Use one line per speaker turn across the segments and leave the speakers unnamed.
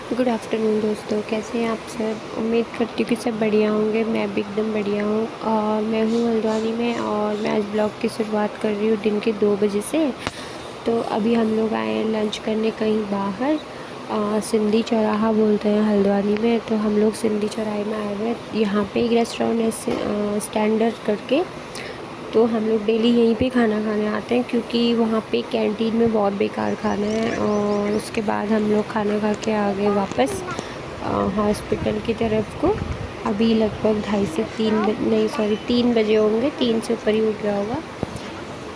Good afternoon दोस्तों, कैसे हैं आप सब। उम्मीद करती हूँ कि सब बढ़िया होंगे। मैं भी एकदम बढ़िया हूँ और मैं हूँ हल्द्वानी में और मैं आज ब्लॉग की शुरुआत कर रही हूँ दिन के 2 बजे से। तो अभी हम लोग आए हैं लंच करने कहीं बाहर। सिंधी चौराहा बोलते हैं हल्द्वानी में, तो हम लोग सिंधी चौराहे में आए हुए हैं। यहाँ पे एक रेस्टोरेंट है स्टैंडर्ड करके, तो हम लोग डेली यहीं पे खाना खाने आते हैं क्योंकि वहाँ पे कैंटीन में बहुत बेकार खाना है। और उसके बाद हम लोग खाना खा के आ गए वापस हॉस्पिटल की तरफ को। अभी लगभग 3 बजे होंगे, 3 से ऊपर ही उठ गया होगा।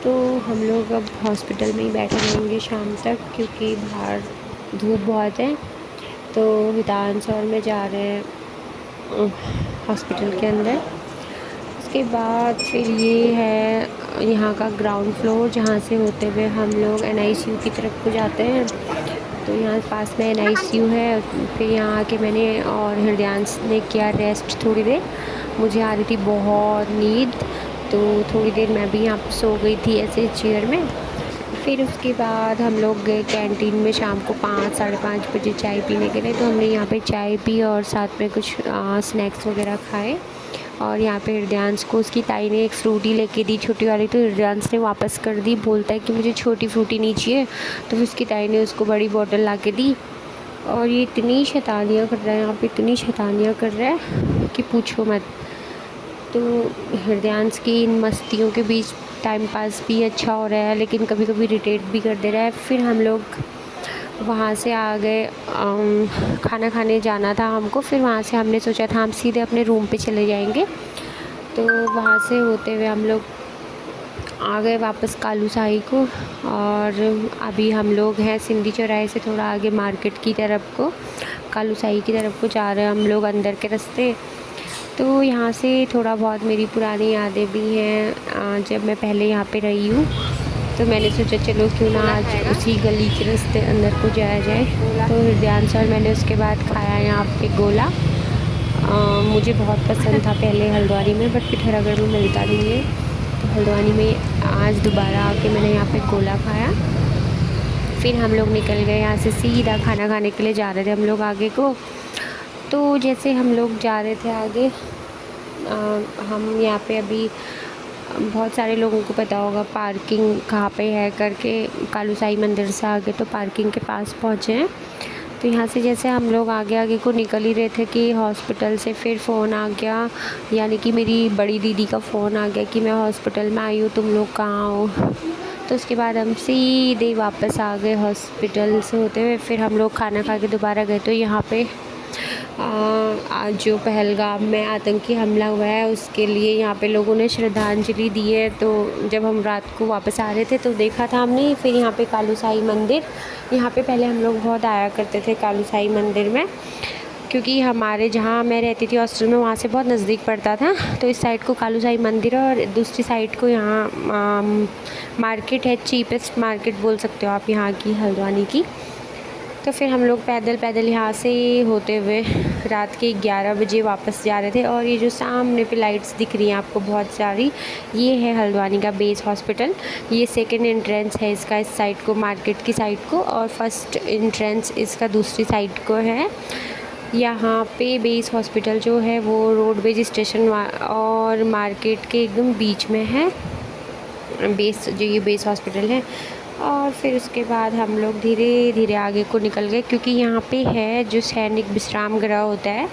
तो हम लोग अब हॉस्पिटल में ही बैठे रहेंगे शाम तक क्योंकि बाहर धूप बहुत है। तो हितांश और मैं जा रहे हैं हॉस्पिटल के अंदर। उसके बाद फिर ये है यहाँ का ग्राउंड फ्लोर, जहाँ से होते हुए हम लोग NICU की तरफ को जाते हैं। तो यहाँ पास में NICU है। फिर यहाँ आके मैंने और हृदयांश ने किया रेस्ट थोड़ी देर। मुझे आ रही थी बहुत नींद, तो थोड़ी देर मैं भी यहाँ पर सो गई थी ऐसे चेयर में। फिर उसके बाद हम लोग गए कैंटीन में शाम को 5 साढ़े 5 बजे चाय पीने के लिए। तो हमने यहाँ पे चाय पी और साथ में कुछ स्नैक्स वगैरह खाए। और यहाँ पे हृदयांश को उसकी ताई ने एक फ्रूटी लेके दी छोटी वाली, तो हृदयांश ने वापस कर दी, बोलता है कि मुझे छोटी फ्रूटी नहीं चाहिए। तो फिर उसकी ताई ने उसको बड़ी बॉटल ला के दी। और ये इतनी शैतानियाँ कर रहा है यहाँ पे, इतनी शैतानियाँ कर रहा है कि पूछो मत। तो हृदयांश की इन मस्तियों के बीच टाइम पास भी अच्छा हो रहा है, लेकिन कभी कभी इरिटेट भी कर दे रहा है। फिर हम लोग वहाँ से आ गए, खाना खाने जाना था हमको। फिर वहाँ से हमने सोचा था हम सीधे अपने रूम पे चले जाएंगे। तो वहाँ से होते हुए हम लोग आ गए वापस कालू साही को। और अभी हम लोग हैं सिंधी चौराहे से थोड़ा आगे मार्केट की तरफ को, कालू साही की तरफ को जा रहे हैं हम लोग अंदर के रास्ते। तो यहाँ से थोड़ा बहुत मेरी पुरानी यादें भी हैं, जब मैं पहले यहाँ पे रही हूँ। तो मैंने सोचा चलो क्यों ना आज उसी गली के रास्ते अंदर को जाया जाए। तो हृदयांश और मैंने उसके बाद खाया यहाँ पे गोला। मुझे बहुत पसंद था पहले हल्द्वानी में, बट पिथौरागढ़ में मिलता नहीं है। तो हल्द्वानी में आज दोबारा आके मैंने यहाँ पे गोला खाया। फिर हम लोग निकल गए यहाँ से, सीधा खाना खाने के लिए जा रहे थे हम लोग आगे को। तो जैसे हम लोग जा रहे थे आगे, हम यहाँ पे अभी बहुत सारे लोगों को पता होगा पार्किंग कहाँ पे है करके, कालू साई मंदिर से आगे तो पार्किंग के पास पहुँचे हैं। तो यहाँ से जैसे हम लोग आगे आगे को निकल ही रहे थे कि हॉस्पिटल से फिर फ़ोन आ गया, यानी कि मेरी बड़ी दीदी का फ़ोन आ गया कि मैं हॉस्पिटल में आई हूँ, तुम लोग कहाँ हो। तो उसके बाद हम सीधे वापस आ गए हॉस्पिटल से होते हुए। फिर हम लोग खाना खा के दोबारा गए। तो यहाँ पे आज जो पहलगाम में आतंकी हमला हुआ है उसके लिए यहाँ पे लोगों ने श्रद्धांजलि दी है। तो जब हम रात को वापस आ रहे थे तो देखा था हमने। फिर यहाँ पे कालू साई मंदिर, यहाँ पे पहले हम लोग बहुत आया करते थे कालू साई मंदिर में, क्योंकि हमारे जहाँ मैं रहती थी हॉस्टल में वहाँ से बहुत नज़दीक पड़ता था। तो इस साइड को कालू साई मंदिर है और दूसरी साइड को यहाँ मार्केट है, चीपेस्ट मार्केट बोल सकते हो आप यहाँ की हल्द्वानी की। तो फिर हम लोग पैदल पैदल यहाँ से होते हुए रात के 11 बजे वापस जा रहे थे। और ये जो सामने पे लाइट्स दिख रही हैं आपको बहुत सारी, ये है हल्द्वानी का बेस हॉस्पिटल। ये सेकंड एंट्रेंस है इसका, इस साइड को मार्केट की साइड को, और फर्स्ट एंट्रेंस इसका दूसरी साइड को है। यहाँ पे बेस हॉस्पिटल जो है वो रोडवेज स्टेशन और मार्केट के एकदम बीच में है बेस, जो ये बेस हॉस्पिटल है। और फिर उसके बाद हम लोग धीरे धीरे आगे को निकल गए, क्योंकि यहाँ पे है जो सैनिक विश्राम गृह होता है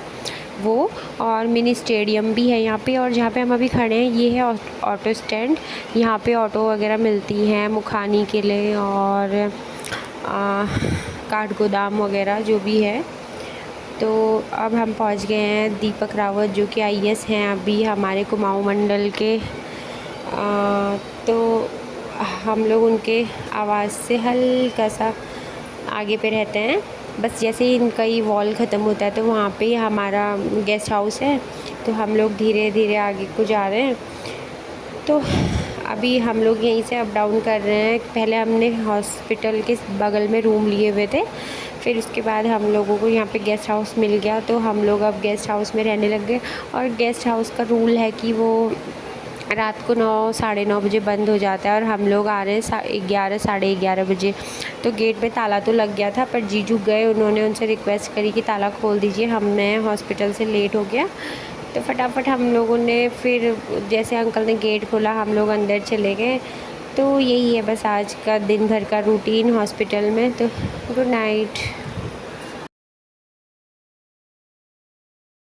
वो, और मिनी स्टेडियम भी है यहाँ पे। और जहाँ पे हम अभी खड़े हैं ये है ऑटो स्टैंड। यहाँ पे ऑटो वगैरह मिलती हैं मुखानी के लिए और काठ गोदाम वगैरह जो भी है। तो अब हम पहुँच गए हैं दीपक रावत जो कि IAS हैं अभी हमारे कुमाऊँ मंडल के। तो हम लोग उनके आवाज़ से हल्का सा आगे पे रहते हैं। बस जैसे ही इनका ये वॉल ख़त्म होता है तो वहाँ पे हमारा गेस्ट हाउस है। तो हम लोग धीरे धीरे आगे को जा रहे हैं। तो अभी हम लोग यहीं से अप डाउन कर रहे हैं। पहले हमने हॉस्पिटल के बगल में रूम लिए हुए थे, फिर उसके बाद हम लोगों को यहाँ पे गेस्ट हाउस मिल गया, तो हम लोग अब गेस्ट हाउस में रहने लग गए। और गेस्ट हाउस का रूल है कि वो रात को 9 साढ़े 9 बजे बंद हो जाता है और हम लोग आ रहे हैं 11 साढ़े 11 बजे। तो गेट पे ताला तो लग गया था, पर जीजू गए, उन्होंने उनसे रिक्वेस्ट करी कि ताला खोल दीजिए, हमने हॉस्पिटल से लेट हो गया। तो फटाफट हम लोगों ने फिर जैसे अंकल ने गेट खोला हम लोग अंदर चले गए। तो यही है बस आज का दिन भर का रूटीन हॉस्पिटल में। तो गुड नाइट।